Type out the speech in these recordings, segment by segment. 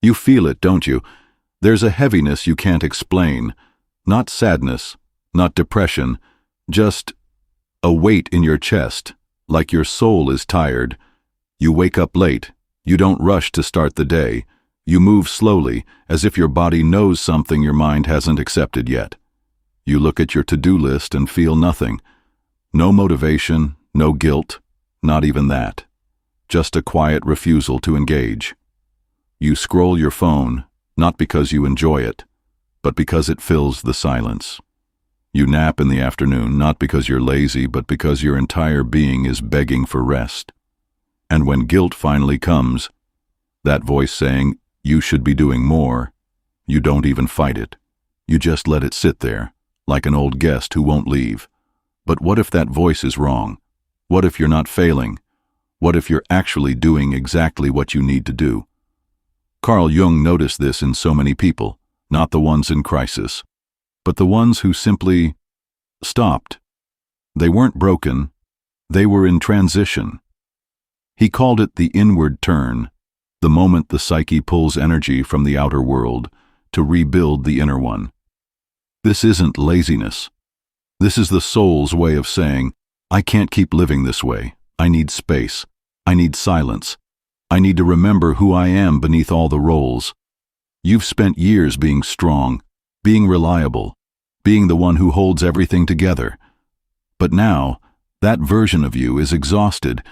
You feel it, don't you? There's a heaviness you can't explain. Not sadness, not depression, just a weight in your chest, like your soul is tired. You wake up late. You don't rush to start the day. You move slowly, as if your body knows something your mind hasn't accepted yet. You look at your to-do list and feel nothing. No motivation, no guilt, not even that. Just a quiet refusal to engage. You scroll your phone, not because you enjoy it, but because it fills the silence. You nap in the afternoon, not because you're lazy, but because your entire being is begging for rest. And when guilt finally comes, that voice saying, you should be doing more, you don't even fight it. You just let it sit there, like an old guest who won't leave. But what if that voice is wrong? What if you're not failing? What if you're actually doing exactly what you need to do? Carl Jung noticed this in so many people, not the ones in crisis, but the ones who simply stopped. They weren't broken, they were in transition. He called it the inward turn, the moment the psyche pulls energy from the outer world to rebuild the inner one. This isn't laziness. This is the soul's way of saying, I can't keep living this way. I need space. I need silence. I need to remember who I am beneath all the roles. You've spent years being strong, being reliable, being the one who holds everything together. But now, that version of you is exhausted,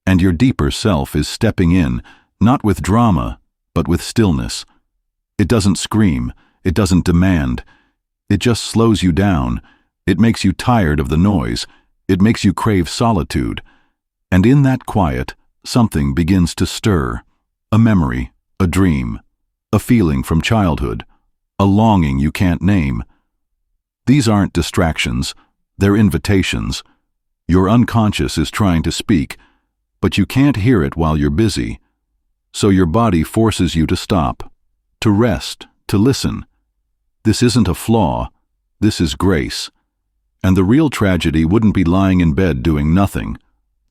and your deeper self is stepping in, not with drama, but with stillness. It doesn't scream, it doesn't demand. It just slows you down. It makes you tired of the noise. It makes you crave solitude. And in that quiet, something begins to stir. A memory, a dream, a feeling from childhood, a longing you can't name. These aren't distractions, they're invitations. Your unconscious is trying to speak, but you can't hear it while you're busy. So your body forces you to stop, to rest, to listen. This isn't a flaw, this is grace. And the real tragedy wouldn't be lying in bed doing nothing.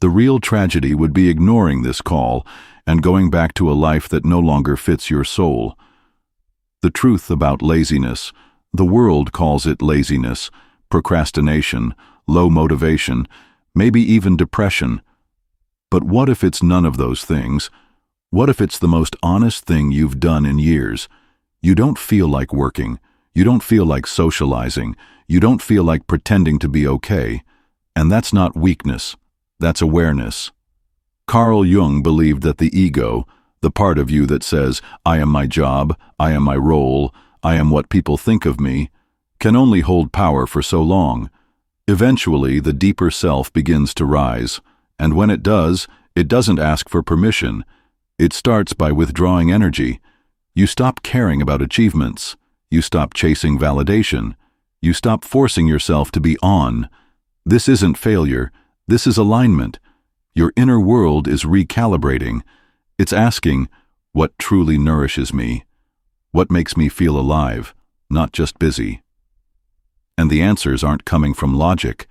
The real tragedy would be ignoring this call and going back to a life that no longer fits your soul. The truth about laziness, the world calls it laziness, procrastination, low motivation, maybe even depression. But what if it's none of those things? What if it's the most honest thing you've done in years? You don't feel like working. You don't feel like socializing. You don't feel like pretending to be okay. And that's not weakness. That's awareness. Carl Jung believed that the ego, the part of you that says, I am my job, I am my role, I am what people think of me, can only hold power for so long. Eventually, the deeper self begins to rise, and when it does, it doesn't ask for permission. It starts by withdrawing energy. You stop caring about achievements. You stop chasing validation. You stop forcing yourself to be on. This isn't failure. This is alignment. Your inner world is recalibrating. It's asking, what truly nourishes me? What makes me feel alive, not just busy? And the answers aren't coming from logic.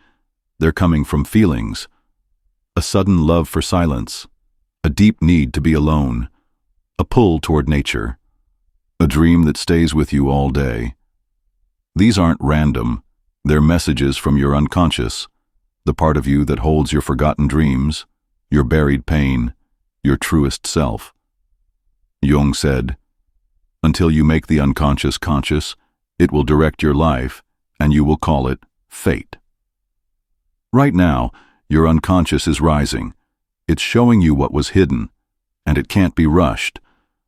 They're coming from feelings. A sudden love for silence. A deep need to be alone. A pull toward nature. A dream that stays with you all day. These aren't random. They're messages from your unconscious, the part of you that holds your forgotten dreams, your buried pain, your truest self. Jung said, until you make the unconscious conscious, it will direct your life, and you will call it fate. Right now, your unconscious is rising. It's showing you what was hidden, and it can't be rushed.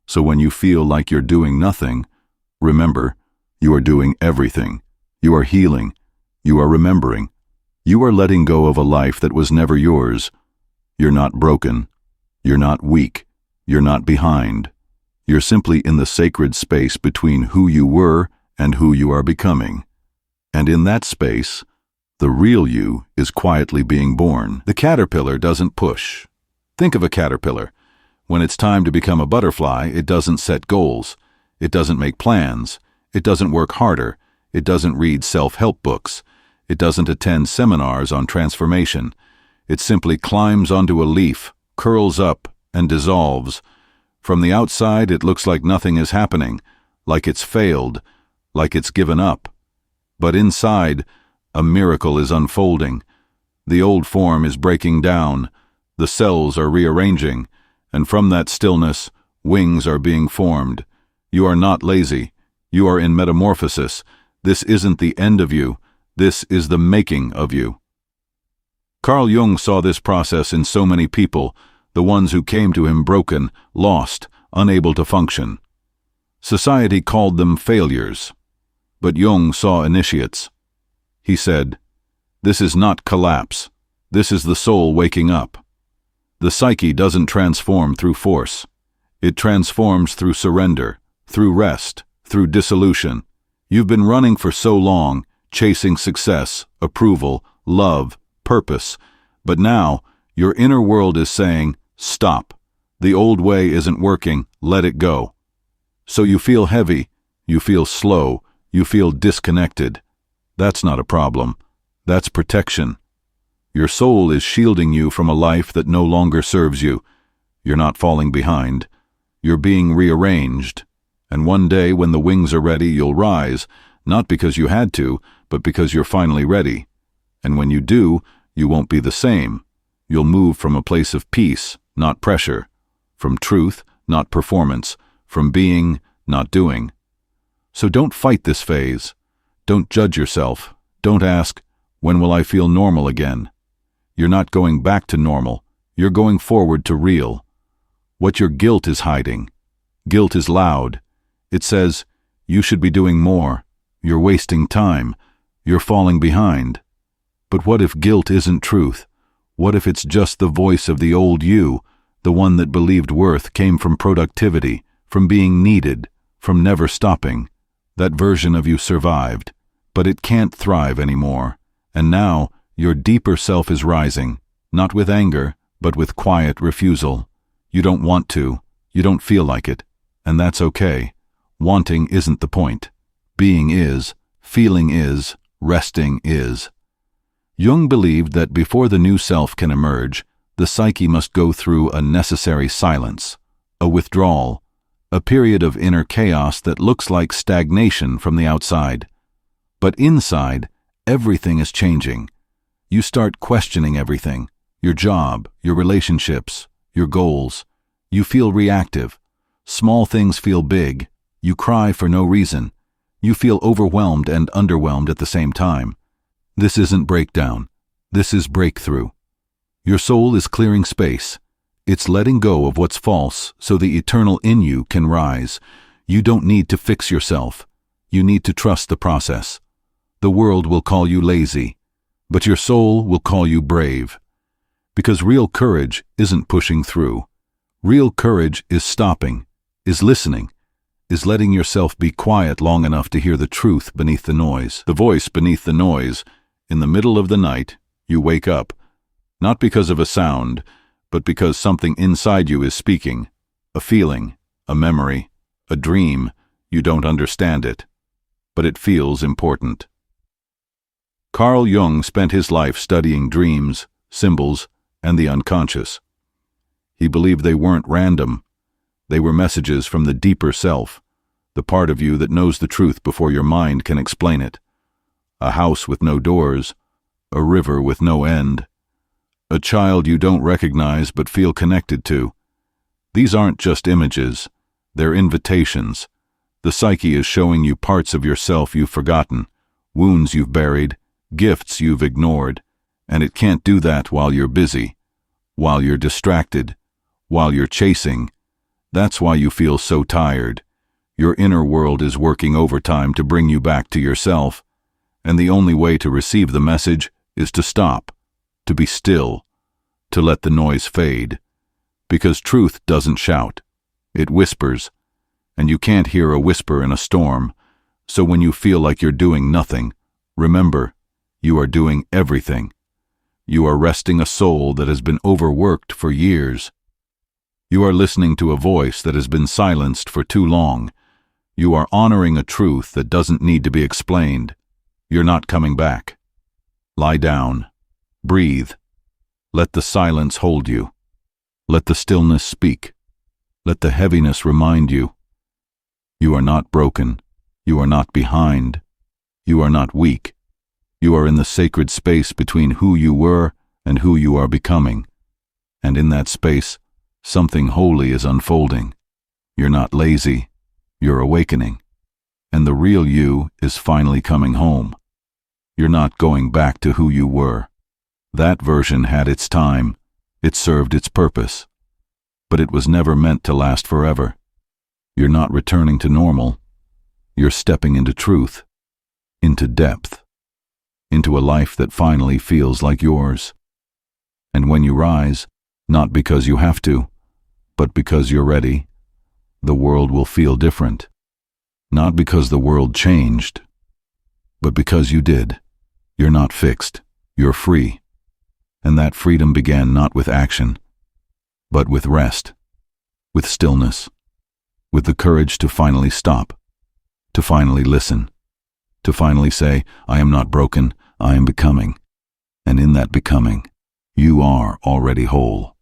So when you feel like you're doing nothing, remember, you are doing everything. You are healing. You are remembering. You are letting go of a life that was never yours. You're not broken. You're not weak. You're not behind. You're simply in the sacred space between who you were and who you are becoming. And in that space, the real you is quietly being born. The caterpillar doesn't push. Think of a caterpillar. When it's time to become a butterfly, it doesn't set goals. It doesn't make plans. It doesn't work harder. It doesn't read self-help books. It doesn't attend seminars on transformation. It simply climbs onto a leaf, curls up, and dissolves. From the outside, it looks like nothing is happening, like it's failed, like it's given up. But inside, a miracle is unfolding. The old form is breaking down, the cells are rearranging, and from that stillness, wings are being formed. You are not lazy. You are in metamorphosis. This isn't the end of you. This is the making of you. Carl Jung saw this process in so many people, the ones who came to him broken, lost, unable to function. Society called them failures. But Jung saw initiates. He said, "This is not collapse. This is the soul waking up." The psyche doesn't transform through force. It transforms through surrender, through rest, through dissolution. You've been running for so long, chasing success, approval, love, purpose, but now your inner world is saying, "Stop. The old way isn't working. Let it go." So you feel heavy, you feel slow, you feel disconnected. That's not a problem. That's protection. Your soul is shielding you from a life that no longer serves you. You're not falling behind. You're being rearranged. And one day when the wings are ready, you'll rise, not because you had to, but because you're finally ready. And when you do, you won't be the same. You'll move from a place of peace, not pressure, from truth, not performance, from being, not doing. So don't fight this phase. Don't judge yourself. Don't ask, "When will I feel normal again?" You're not going back to normal. You're going forward to real. What your guilt is hiding. Guilt is loud. It says, "You should be doing more. You're wasting time. You're falling behind." But what if guilt isn't truth? What if it's just the voice of the old you, the one that believed worth came from productivity, from being needed, from never stopping? That version of you survived, but it can't thrive anymore. And now, your deeper self is rising, not with anger, but with quiet refusal. You don't want to, you don't feel like it, and that's okay. Wanting isn't the point. Being is, feeling is, resting is. Jung believed that before the new self can emerge, the psyche must go through a necessary silence, a withdrawal, a period of inner chaos that looks like stagnation from the outside. But inside, everything is changing. You start questioning everything, your job, your relationships, your goals. You feel reactive. Small things feel big. You cry for no reason. You feel overwhelmed and underwhelmed at the same time. This isn't breakdown. This is breakthrough. Your soul is clearing space. It's letting go of what's false so the eternal in you can rise. You don't need to fix yourself. You need to trust the process. The world will call you lazy, but your soul will call you brave. Because real courage isn't pushing through. Real courage is stopping, is listening, is letting yourself be quiet long enough to hear the truth beneath the noise. The voice beneath the noise. In the middle of the night, you wake up, not because of a sound, but because something inside you is speaking, a feeling, a memory, a dream. You don't understand it, but it feels important. Carl Jung spent his life studying dreams, symbols, and the unconscious. He believed they weren't random. They were messages from the deeper self, the part of you that knows the truth before your mind can explain it. A house with no doors, a river with no end, a child you don't recognize but feel connected to. These aren't just images, they're invitations. The psyche is showing you parts of yourself you've forgotten, wounds you've buried, gifts you've ignored, and it can't do that while you're busy, while you're distracted, while you're chasing. That's why you feel so tired. Your inner world is working overtime to bring you back to yourself, and the only way to receive the message is to stop, to be still, to let the noise fade. Because truth doesn't shout, it whispers, and you can't hear a whisper in a storm. So when you feel like you're doing nothing, remember, you are doing everything. You are resting a soul that has been overworked for years. You are listening to a voice that has been silenced for too long. You are honoring a truth that doesn't need to be explained. You're not coming back. Lie down. Breathe. Let the silence hold you. Let the stillness speak. Let the heaviness remind you. You are not broken. You are not behind. You are not weak. You are in the sacred space between who you were and who you are becoming. And in that space, something holy is unfolding. You're not lazy. You're awakening. And the real you is finally coming home. You're not going back to who you were. That version had its time. It served its purpose. But it was never meant to last forever. You're not returning to normal. You're stepping into truth, into depth, into a life that finally feels like yours. And when you rise, not because you have to, but because you're ready, the world will feel different. Not because the world changed, but because you did. You're not fixed. You're free. And that freedom began not with action, but with rest, with stillness, with the courage to finally stop, to finally listen, to finally say, I am not broken, I am becoming. And in that becoming, you are already whole.